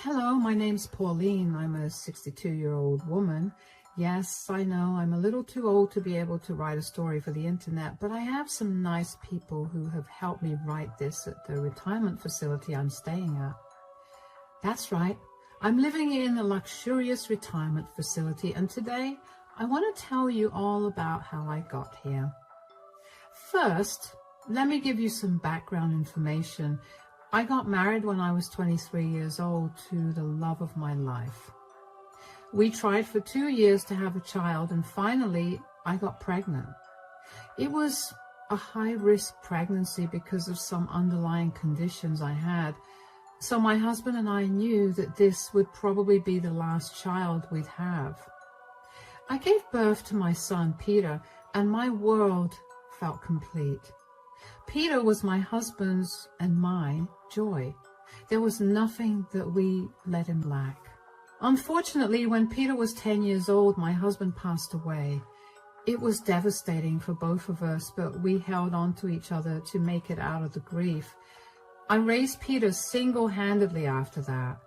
Hello, my name's Pauline. I'm a 62-year-old woman. Yes, I know I'm a little too old to be able to write a story for the internet, but I have some nice people who have helped me write this at the retirement facility I'm staying at. That's right. I'm living in a luxurious retirement facility, and today I want to tell you all about how I got here. First, let me give you some background information. I got married when I was 23 years old to the love of my life. We tried for 2 years to have a child, and finally I got pregnant. It was a high-risk pregnancy because of some underlying conditions I had. So my husband and I knew that this would probably be the last child we'd have. I gave birth to my son, Peter, and my world felt complete. Peter was my husband's and my joy. There was nothing that we let him lack. Unfortunately, when Peter was 10 years old, my husband passed away. It was devastating for both of us, but we held on to each other to make it out of the grief. I raised Peter single-handedly after that.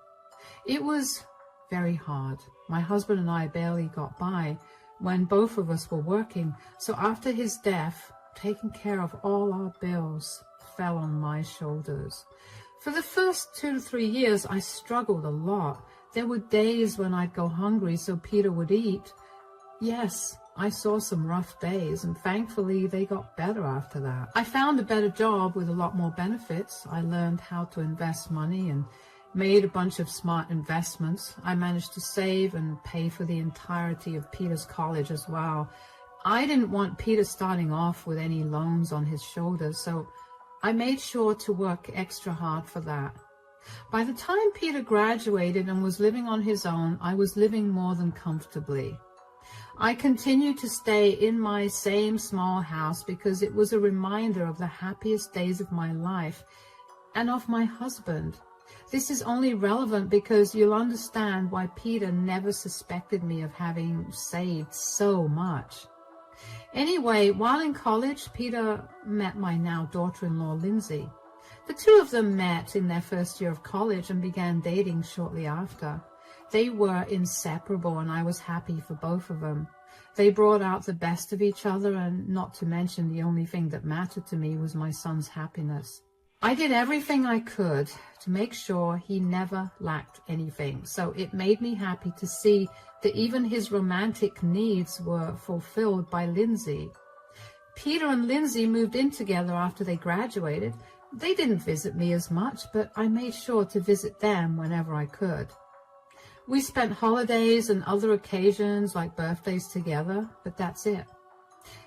It was very hard. My husband and I barely got by when both of us were working, so after his death, taking care of all our bills fell on my shoulders. For the first 2 to 3 years, I struggled a lot. There were days when I'd go hungry so Peter would eat. Yes, I saw some rough days, and thankfully they got better after that. I found a better job with a lot more benefits. I learned how to invest money and made a bunch of smart investments. I managed to save and pay for the entirety of Peter's college as well. I didn't want Peter starting off with any loans on his shoulders, so I made sure to work extra hard for that. By the time Peter graduated and was living on his own, I was living more than comfortably. I continued to stay in my same small house because it was a reminder of the happiest days of my life and of my husband. This is only relevant because you'll understand why Peter never suspected me of having saved so much. Anyway, while in college, Peter met my now daughter-in-law, Lindsay. The two of them met in their first year of college and began dating shortly after. They were inseparable, and I was happy for both of them. They brought out the best of each other, and not to mention the only thing that mattered to me was my son's happiness. I did everything I could to make sure he never lacked anything, so it made me happy to see that even his romantic needs were fulfilled by Lindsay. Peter and Lindsay moved in together after they graduated. They didn't visit me as much, but I made sure to visit them whenever I could. We spent holidays and other occasions like birthdays together, but that's it.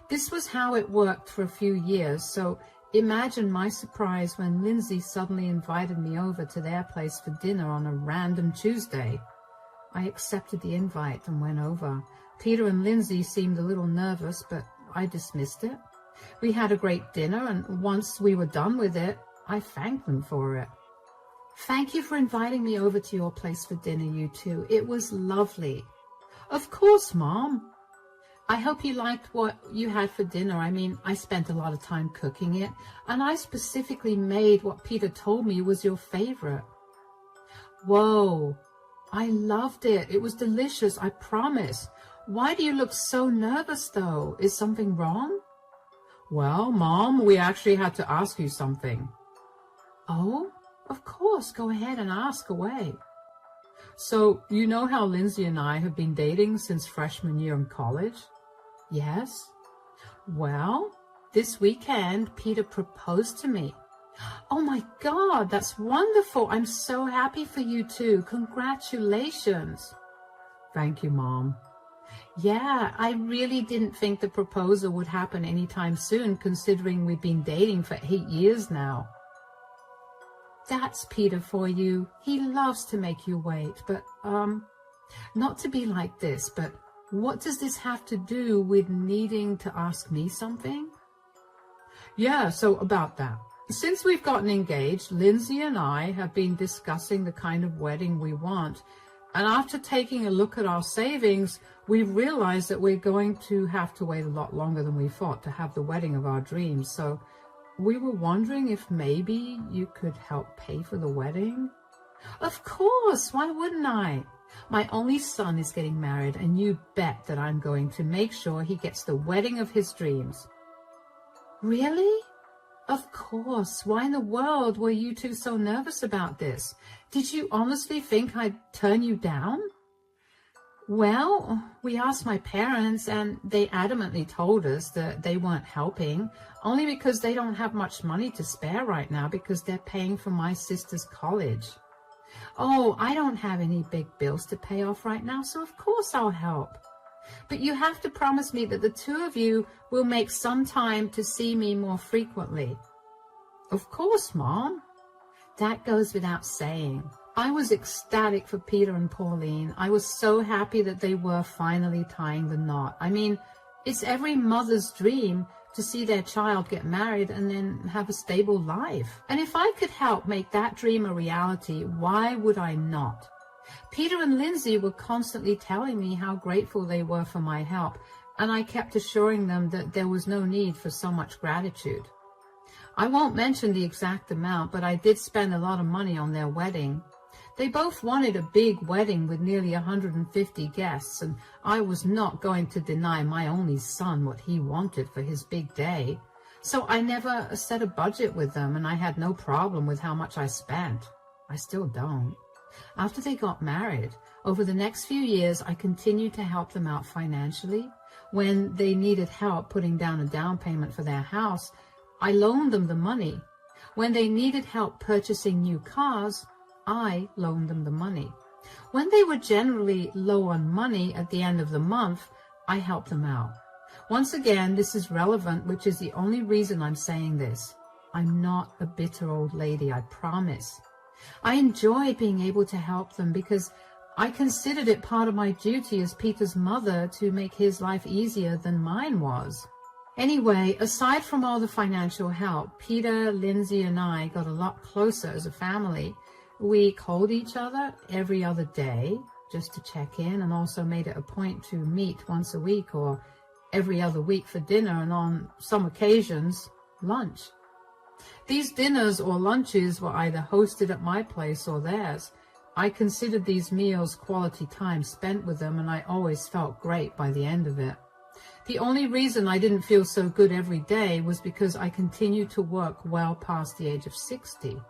This was how it worked for a few years, so imagine my surprise when Lindsay suddenly invited me over to their place for dinner on a random Tuesday. I accepted the invite and went over. Peter and Lindsay seemed a little nervous, but I dismissed it. We had a great dinner, and once we were done with it, I thanked them for it. Thank you for inviting me over to your place for dinner, you two. It was lovely. Of course, Mom. I hope you liked what you had for dinner. I mean, I spent a lot of time cooking it, and I specifically made what Peter told me was your favorite. Whoa, I loved it. It was delicious, I promise. Why do you look so nervous, though? Is something wrong? Well, Mom, we actually had to ask you something. Oh, of course. Go ahead and ask away. So, you know how Lindsay and I have been dating since freshman year in college? Yes. Well, this weekend, Peter proposed to me. Oh my God, that's wonderful. I'm so happy for you two. Congratulations. Thank you, Mom. Yeah, I really didn't think the proposal would happen anytime soon, considering we've been dating for 8 years now. That's Peter for you. He loves to make you wait, but, not to be like this, but what does this have to do with needing to ask me something? Yeah, so about that. Since we've gotten engaged, Lindsay and I have been discussing the kind of wedding we want. And after taking a look at our savings, we've realized that we're going to have to wait a lot longer than we thought to have the wedding of our dreams. So we were wondering if maybe you could help pay for the wedding. Of course, why wouldn't I? My only son is getting married, and you bet that I'm going to make sure he gets the wedding of his dreams. Really? Of course. Why in the world were you two so nervous about this? Did you honestly think I'd turn you down? Well, we asked my parents, and they adamantly told us that they weren't helping, only because they don't have much money to spare right now because they're paying for my sister's college. Oh, I don't have any big bills to pay off right now, so of course I'll help. But you have to promise me that the two of you will make some time to see me more frequently. Of course, Mom. That goes without saying. I was ecstatic for Peter and Pauline. I was so happy that they were finally tying the knot. I mean, it's every mother's dream to see their child get married and then have a stable life. And if I could help make that dream a reality, why would I not? Peter and Lindsay were constantly telling me how grateful they were for my help, and I kept assuring them that there was no need for so much gratitude. I won't mention the exact amount, but I did spend a lot of money on their wedding. They both wanted a big wedding with nearly 150 guests, and I was not going to deny my only son what he wanted for his big day. So I never set a budget with them, and I had no problem with how much I spent. I still don't. After they got married, over the next few years, I continued to help them out financially. When they needed help putting down a down payment for their house, I loaned them the money. When they needed help purchasing new cars, I loaned them the money. When they were generally low on money at the end of the month, I helped them out. Once again, this is relevant, which is the only reason I'm saying this. I'm not a bitter old lady, I promise. I enjoy being able to help them because I considered it part of my duty as Peter's mother to make his life easier than mine was. Anyway, aside from all the financial help, Peter, Lindsay, and I got a lot closer as a family. We called each other every other day just to check in, and also made it a point to meet once a week or every other week for dinner, and on some occasions, lunch. These dinners or lunches were either hosted at my place or theirs. I considered these meals quality time spent with them, and I always felt great by the end of it. The only reason I didn't feel so good every day was because I continued to work well past the age of 60.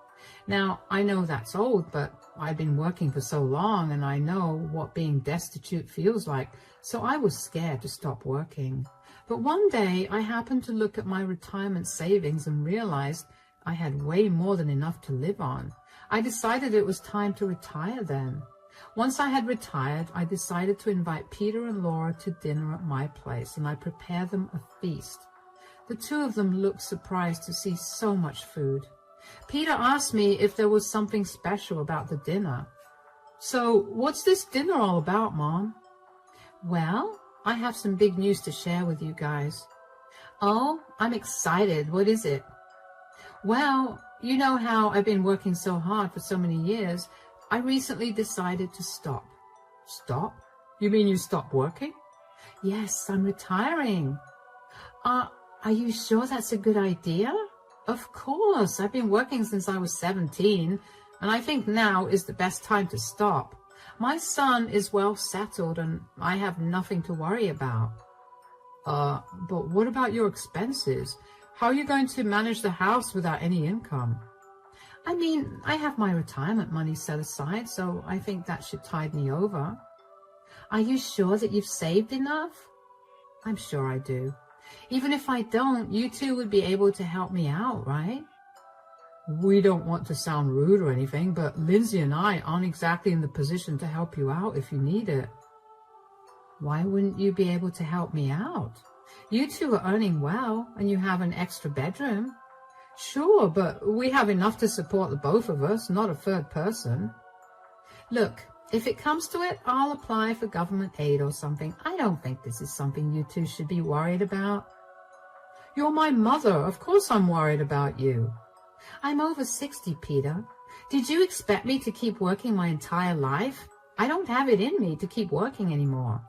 Now, I know that's old, but I've been working for so long, and I know what being destitute feels like, so I was scared to stop working. But one day, I happened to look at my retirement savings and realized I had way more than enough to live on. I decided it was time to retire then. Once I had retired, I decided to invite Peter and Laura to dinner at my place, and I prepared them a feast. The two of them looked surprised to see so much food. Peter asked me if there was something special about the dinner. So, what's this dinner all about, Mom? Well, I have some big news to share with you guys. Oh, I'm excited. What is it? Well, you know how I've been working so hard for so many years. I recently decided to stop. Stop? You mean you stopped working? Yes, I'm retiring. Are you sure that's a good idea? Of course. I've been working since I was 17, and I think now is the best time to stop. My son is well settled, and I have nothing to worry about. But what about your expenses? How are you going to manage the house without any income? I mean, I have my retirement money set aside, so I think that should tide me over. Are you sure that you've saved enough? I'm sure I do. Even if I don't, you two would be able to help me out, right? We don't want to sound rude or anything, but Lindsay and I aren't exactly in the position to help you out if you need it. Why wouldn't you be able to help me out? You two are earning well, and you have an extra bedroom. Sure, but we have enough to support the both of us, not a third person. Look, if it comes to it, I'll apply for government aid or something. I don't think this is something you two should be worried about. You're my mother. Of course I'm worried about you. I'm over 60, Peter. Did you expect me to keep working my entire life? I don't have it in me to keep working anymore.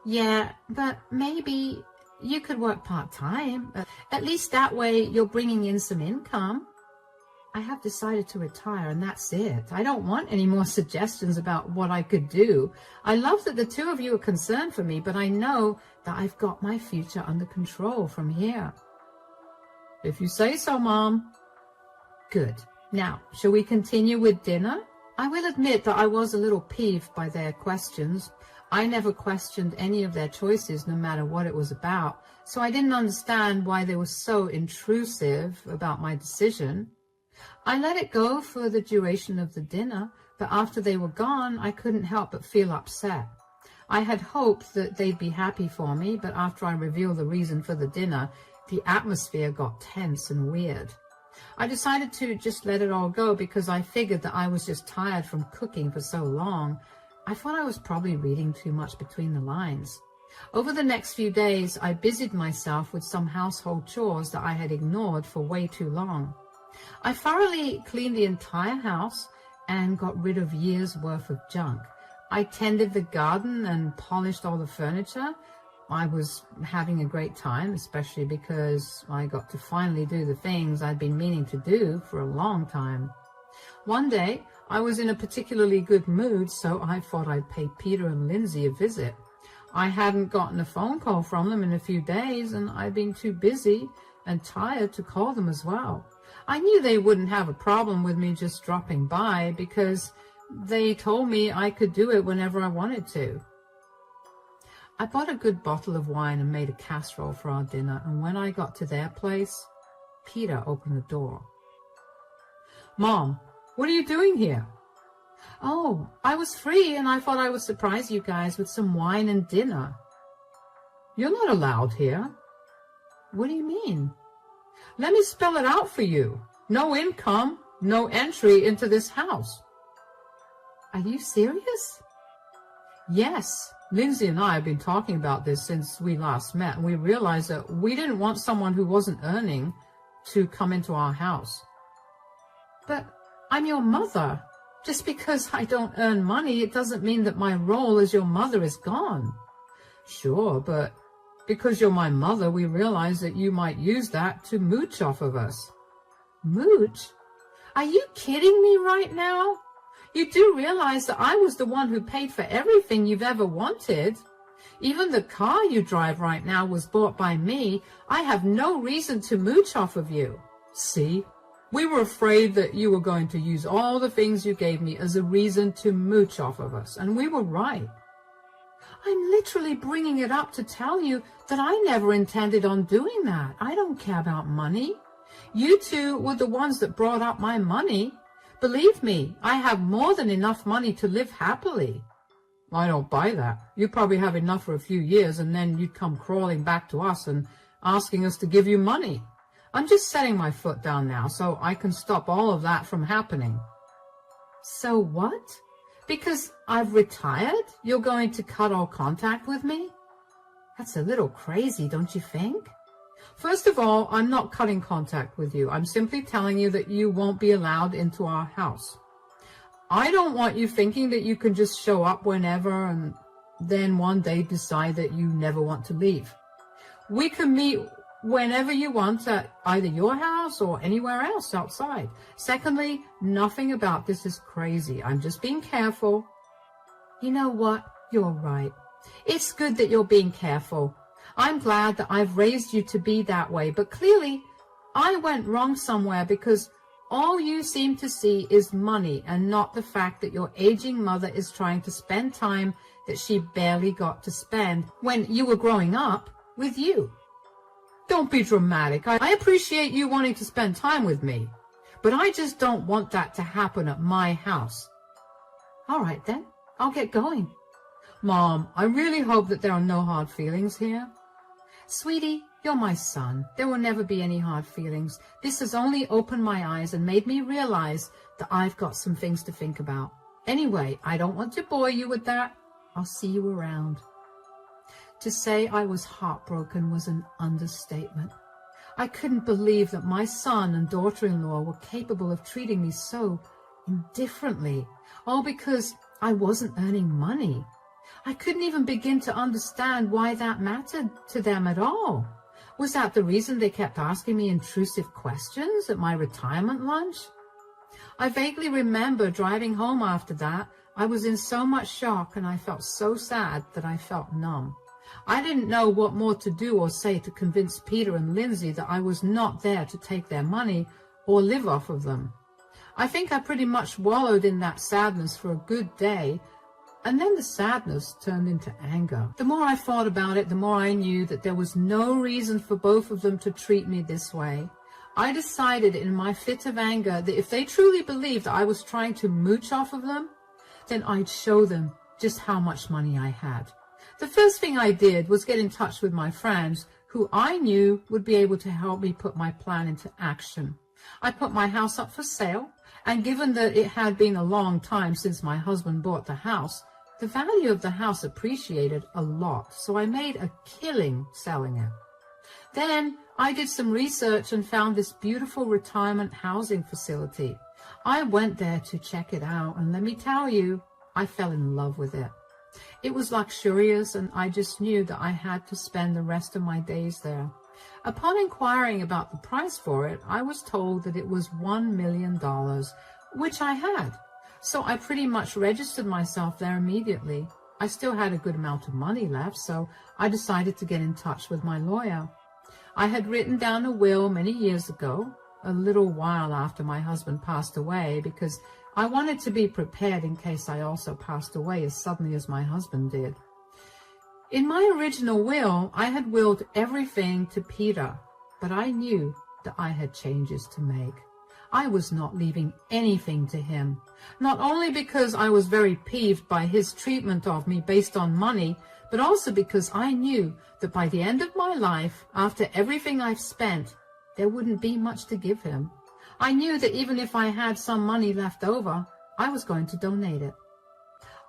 Yeah, but maybe you could work part-time. At least that way you're bringing in some income. I have decided to retire and that's it. I don't want any more suggestions about what I could do. I love that the two of you are concerned for me, but I know that I've got my future under control from here. If you say so, Mom. Good. Now, shall we continue with dinner? I will admit that I was a little peeved by their questions. I never questioned any of their choices, no matter what it was about, so I didn't understand why they were so intrusive about my decision. I let it go for the duration of the dinner, but after they were gone, I couldn't help but feel upset. I had hoped that they'd be happy for me, but after I revealed the reason for the dinner, the atmosphere got tense and weird. I decided to just let it all go because I figured that I was just tired from cooking for so long. I thought I was probably reading too much between the lines. Over the next few days, I busied myself with some household chores that I had ignored for way too long. I thoroughly cleaned the entire house and got rid of years' worth of junk. I tended the garden and polished all the furniture. I was having a great time, especially because I got to finally do the things I'd been meaning to do for a long time. One day, I was in a particularly good mood, so I thought I'd pay Peter and Lindsay a visit. I hadn't gotten a phone call from them in a few days, and I'd been too busy and tired to call them as well. I knew they wouldn't have a problem with me just dropping by because they told me I could do it whenever I wanted to. I bought a good bottle of wine and made a casserole for our dinner, and when I got to their place, Peter opened the door. Mom, what are you doing here? Oh, I was free and I thought I would surprise you guys with some wine and dinner. You're not allowed here. What do you mean? Let me spell it out for you. No income, no entry into this house. Are you serious? Yes, Lindsay and I have been talking about this since we last met, and we realized that we didn't want someone who wasn't earning to come into our house. But I'm your mother. Just because I don't earn money, it doesn't mean that my role as your mother is gone. Sure, but because you're my mother, we realize that you might use that to mooch off of us. Mooch? Are you kidding me right now? You do realize that I was the one who paid for everything you've ever wanted. Even the car you drive right now was bought by me. I have no reason to mooch off of you. See? We were afraid that you were going to use all the things you gave me as a reason to mooch off of us, and we were right. I'm literally bringing it up to tell you that I never intended on doing that. I don't care about money. You two were the ones that brought up my money. Believe me, I have more than enough money to live happily. I don't buy that. You probably have enough for a few years, and then you'd come crawling back to us and asking us to give you money. I'm just setting my foot down now so I can stop all of that from happening. So what? Because I've retired, you're going to cut all contact with me? That's a little crazy, don't you think? First of all, I'm not cutting contact with you. I'm simply telling you that you won't be allowed into our house. I don't want you thinking that you can just show up whenever and then one day decide that you never want to leave. We can meet whenever you want at either your house or anywhere else outside. Secondly, nothing about this is crazy. I'm just being careful. You know what? You're right. It's good that you're being careful. I'm glad that I've raised you to be that way, but clearly I went wrong somewhere because all you seem to see is money and not the fact that your aging mother is trying to spend time that she barely got to spend when you were growing up with you. Don't be dramatic. I appreciate you wanting to spend time with me, but I just don't want that to happen at my house. All right then, I'll get going. Mom, I really hope that there are no hard feelings here. Sweetie, you're my son. There will never be any hard feelings. This has only opened my eyes and made me realize that I've got some things to think about. Anyway, I don't want to bore you with that. I'll see you around. To say I was heartbroken was an understatement. I couldn't believe that my son and daughter-in-law were capable of treating me so indifferently, all because I wasn't earning money. I couldn't even begin to understand why that mattered to them at all. Was that the reason they kept asking me intrusive questions at my retirement lunch? I vaguely remember driving home after that. I was in so much shock and I felt so sad that I felt numb. I didn't know what more to do or say to convince Peter and Lindsay that I was not there to take their money or live off of them. I think I pretty much wallowed in that sadness for a good day, and then the sadness turned into anger. The more I thought about it, the more I knew that there was no reason for both of them to treat me this way. I decided in my fit of anger that if they truly believed that I was trying to mooch off of them, then I'd show them just how much money I had. The first thing I did was get in touch with my friends who I knew would be able to help me put my plan into action. I put my house up for sale, and given that it had been a long time since my husband bought the house, the value of the house appreciated a lot, so I made a killing selling it. Then I did some research and found this beautiful retirement housing facility. I went there to check it out, and let me tell you, I fell in love with it. It was luxurious, and I just knew that I had to spend the rest of my days there. Upon inquiring about the price for it, I was told that it was $1 million, which I had. So I pretty much registered myself there immediately. I still had a good amount of money left, so I decided to get in touch with my lawyer. I had written down a will many years ago, a little while after my husband passed away, because I wanted to be prepared in case I also passed away as suddenly as my husband did. In my original will, I had willed everything to Peter, but I knew that I had changes to make. I was not leaving anything to him, not only because I was very peeved by his treatment of me based on money, but also because I knew that by the end of my life, after everything I've spent, there wouldn't be much to give him. I knew that even if I had some money left over, I was going to donate it.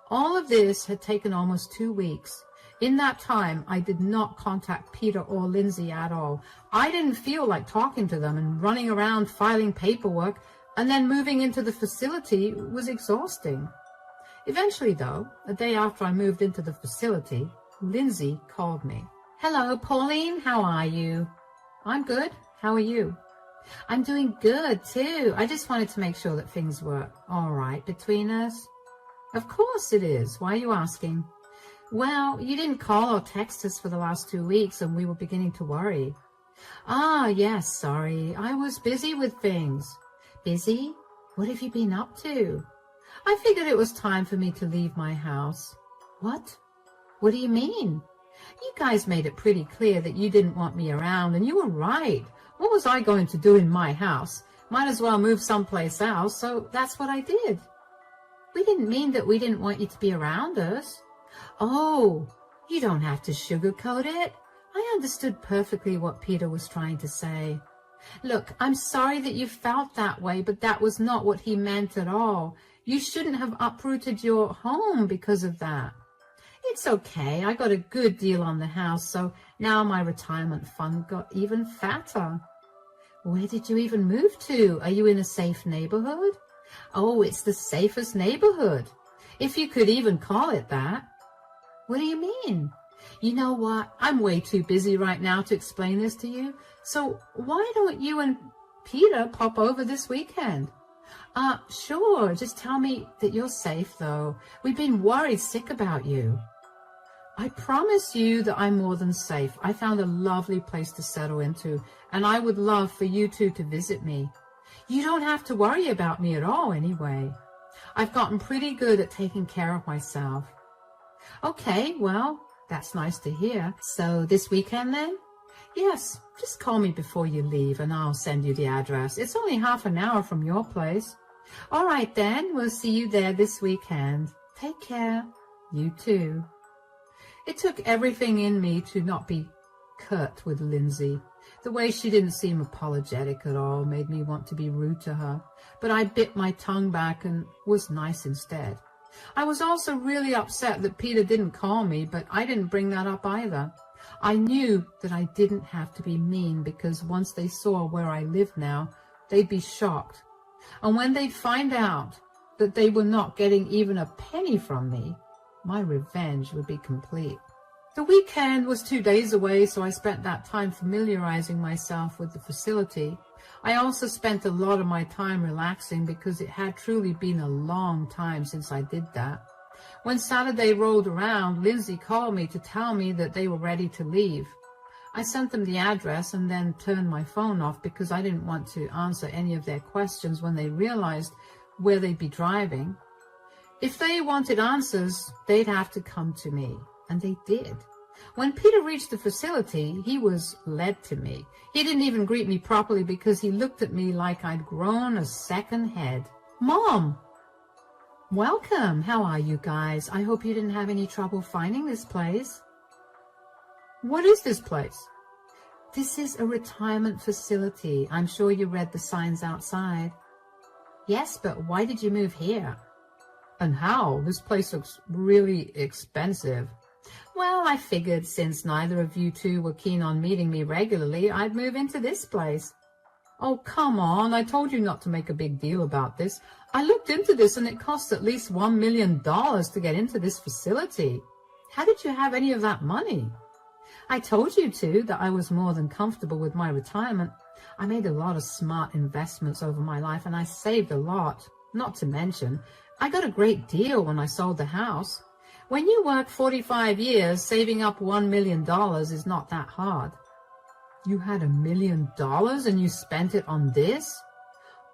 All of this had taken almost 2 weeks. In that time, I did not contact Peter or Lindsay at all. I didn't feel like talking to them, and running around filing paperwork and then moving into the facility was exhausting. Eventually, though, a day after I moved into the facility, Lindsay called me. "Hello, Pauline, how are you?" "I'm good. How are you?" "I'm doing good, too. I just wanted to make sure that things were all right between us." "Of course it is. Why are you asking?" "Well, you didn't call or text us for the last 2 weeks, and we were beginning to worry." "Ah, yes, sorry. I was busy with things." "Busy? What have you been up to?" "I figured it was time for me to leave my house." "What? What do you mean?" "You guys made it pretty clear that you didn't want me around, and you were right. What was I going to do in my house? Might as well move someplace else, so that's what I did." "We didn't mean that we didn't want you to be around us." "Oh, you don't have to sugarcoat it. I understood perfectly what Peter was trying to say. Look, I'm sorry that you felt that way, but that was not what he meant at all. You shouldn't have uprooted your home because of that." "It's okay. I got a good deal on the house, so now my retirement fund got even fatter." "Where did you even move to? Are you in a safe neighborhood?" "Oh, it's the safest neighborhood, if you could even call it that." "What do you mean?" "You know what? I'm way too busy right now to explain this to you. So why don't you and Peter pop over this weekend?" Sure. Just tell me that you're safe, though. We've been worried sick about you." "I promise you that I'm more than safe. I found a lovely place to settle into, and I would love for you two to visit me. You don't have to worry about me at all anyway. I've gotten pretty good at taking care of myself." "Okay, well, that's nice to hear. So this weekend then?" "Yes, just call me before you leave and I'll send you the address. It's only half an hour from your place." "All right then, we'll see you there this weekend. Take care." "You too." It took everything in me to not be curt with Lindsay. The way she didn't seem apologetic at all made me want to be rude to her, but I bit my tongue back and was nice instead. I was also really upset that Peter didn't call me, but I didn't bring that up either. I knew that I didn't have to be mean, because once they saw where I lived now, they'd be shocked. And when they'd find out that they were not getting even a penny from me, my revenge would be complete. The weekend was 2 days away, so I spent that time familiarizing myself with the facility. I also spent a lot of my time relaxing because it had truly been a long time since I did that. When Saturday rolled around, Lindsay called me to tell me that they were ready to leave. I sent them the address and then turned my phone off because I didn't want to answer any of their questions when they realized where they'd be driving. If they wanted answers, they'd have to come to me, and they did. When Peter reached the facility, he was led to me. He didn't even greet me properly because he looked at me like I'd grown a second head. Mom! Welcome! How are you guys? I hope you didn't have any trouble finding this place. What is this place? This is a retirement facility. I'm sure you read the signs outside. Yes, but why did you move here? And how? This place looks really expensive. Well, I figured since neither of you two were keen on meeting me regularly, I'd move into this place. Oh, come on. I told you not to make a big deal about this. I looked into this and it costs at least $1 million to get into this facility. How did you have any of that money? I told you two that I was more than comfortable with my retirement. I made a lot of smart investments over my life and I saved a lot. Not to mention, I got a great deal when I sold the house. When you work 45 years, saving up $1 million is not that hard. You had $1 million and you spent it on this?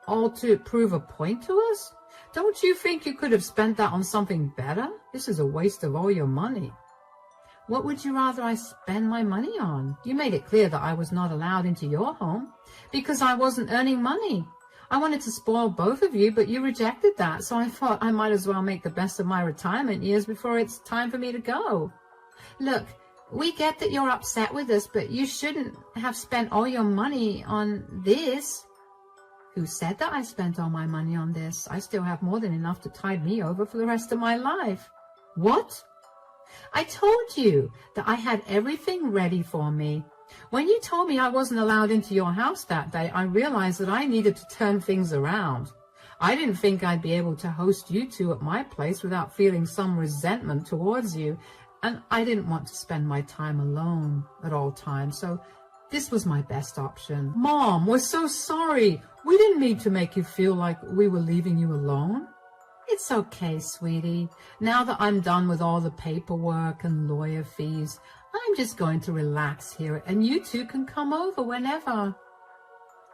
All to prove a point to us? Don't you think you could have spent that on something better? This is a waste of all your money. What would you rather I spend my money on? You made it clear that I was not allowed into your home because I wasn't earning money. I wanted to spoil both of you, but you rejected that, so I thought I might as well make the best of my retirement years before it's time for me to go. Look, we get that you're upset with us, but you shouldn't have spent all your money on this. Who said that I spent all my money on this? I still have more than enough to tide me over for the rest of my life. What? I told you that I had everything ready for me. When you told me I wasn't allowed into your house that day, I realized that I needed to turn things around. I didn't think I'd be able to host you two at my place without feeling some resentment towards you, and I didn't want to spend my time alone at all times, so this was my best option. Mom, we're so sorry. We didn't mean to make you feel like we were leaving you alone. It's okay, sweetie. Now that I'm done with all the paperwork and lawyer fees, I'm just going to relax here and you two can come over whenever.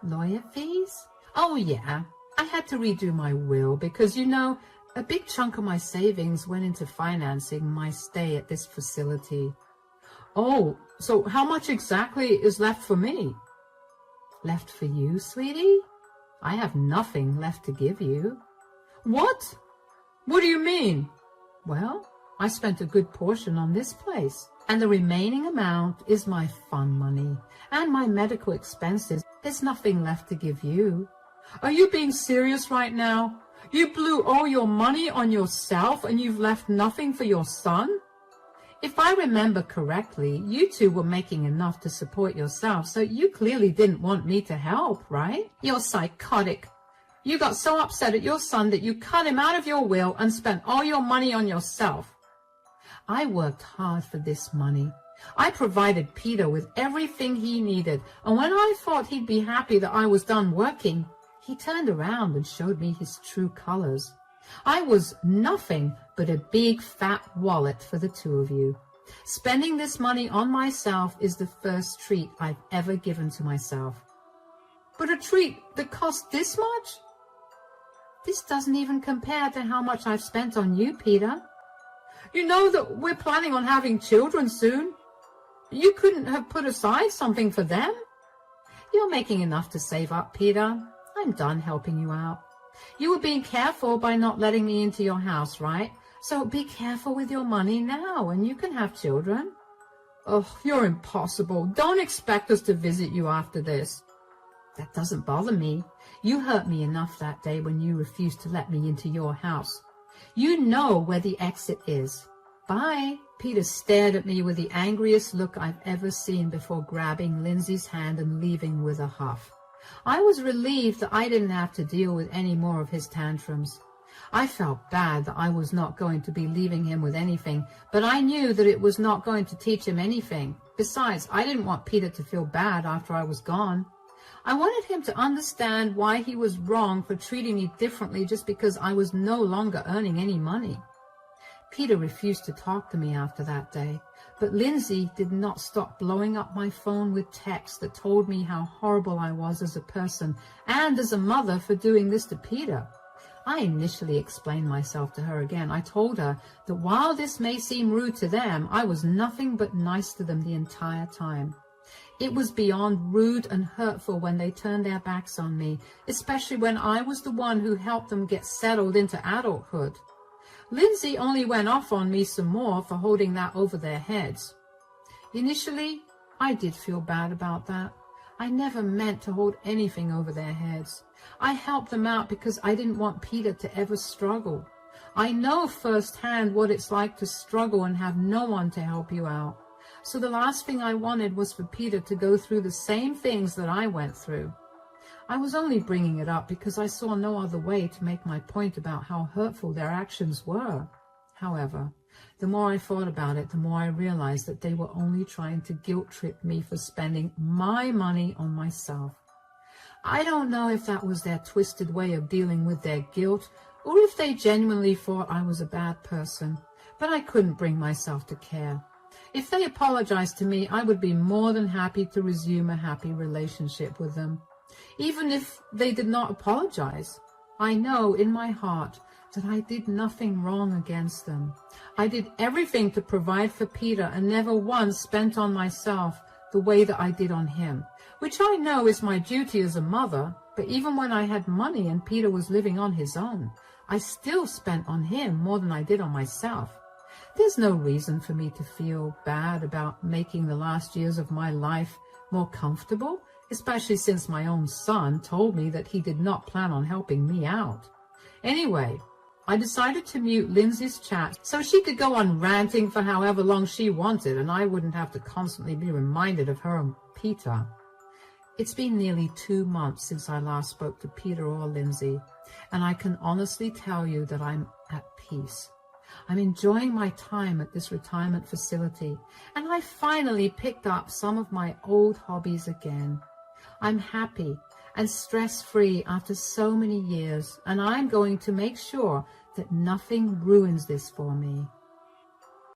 Lawyer fees? Oh, yeah. I had to redo my will because, you know, a big chunk of my savings went into financing my stay at this facility. Oh, so how much exactly is left for me? Left for you, sweetie? I have nothing left to give you. What? What do you mean? Well, I spent a good portion on this place, and the remaining amount is my fun money and my medical expenses. There's nothing left to give you. Are you being serious right now? You blew all your money on yourself and you've left nothing for your son? If I remember correctly, you two were making enough to support yourself, so you clearly didn't want me to help, right? You're psychotic. You got so upset at your son that you cut him out of your will and spent all your money on yourself. I worked hard for this money. I provided Peter with everything he needed, and when I thought he'd be happy that I was done working, he turned around and showed me his true colors. I was nothing but a big fat wallet for the two of you. Spending this money on myself is the first treat I've ever given to myself. But a treat that cost this much? This doesn't even compare to how much I've spent on you, Peter. You know that we're planning on having children soon. You couldn't have put aside something for them. You're making enough to save up, Peter. I'm done helping you out. You were being careful by not letting me into your house, right? So be careful with your money now, and you can have children. Oh, you're impossible. Don't expect us to visit you after this. That doesn't bother me. You hurt me enough that day when you refused to let me into your house. You know where the exit is. Bye. Peter stared at me with the angriest look I've ever seen before grabbing Lindsay's hand and leaving with a huff. I was relieved that I didn't have to deal with any more of his tantrums. I felt bad that I was not going to be leaving him with anything, but I knew that it was not going to teach him anything. Besides, I didn't want Peter to feel bad after I was gone. I wanted him to understand why he was wrong for treating me differently just because I was no longer earning any money. Peter refused to talk to me after that day, but Lindsay did not stop blowing up my phone with texts that told me how horrible I was as a person and as a mother for doing this to Peter. I initially explained myself to her again. I told her that while this may seem rude to them, I was nothing but nice to them the entire time. It was beyond rude and hurtful when they turned their backs on me, especially when I was the one who helped them get settled into adulthood. Lindsay only went off on me some more for holding that over their heads. Initially, I did feel bad about that. I never meant to hold anything over their heads. I helped them out because I didn't want Peter to ever struggle. I know firsthand what it's like to struggle and have no one to help you out. So the last thing I wanted was for Peter to go through the same things that I went through. I was only bringing it up because I saw no other way to make my point about how hurtful their actions were. However, the more I thought about it, the more I realized that they were only trying to guilt-trip me for spending my money on myself. I don't know if that was their twisted way of dealing with their guilt, or if they genuinely thought I was a bad person, but I couldn't bring myself to care. If they apologized to me, I would be more than happy to resume a happy relationship with them. Even if they did not apologize, I know in my heart that I did nothing wrong against them. I did everything to provide for Peter and never once spent on myself the way that I did on him, which I know is my duty as a mother, but even when I had money and Peter was living on his own, I still spent on him more than I did on myself. There's no reason for me to feel bad about making the last years of my life more comfortable, especially since my own son told me that he did not plan on helping me out. Anyway, I decided to mute Lindsay's chat so she could go on ranting for however long she wanted and I wouldn't have to constantly be reminded of her and Peter. It's been nearly 2 months since I last spoke to Peter or Lindsay, and I can honestly tell you that I'm at peace. I'm enjoying my time at this retirement facility, and I finally picked up some of my old hobbies again. I'm happy and stress-free after so many years, and I'm going to make sure that nothing ruins this for me.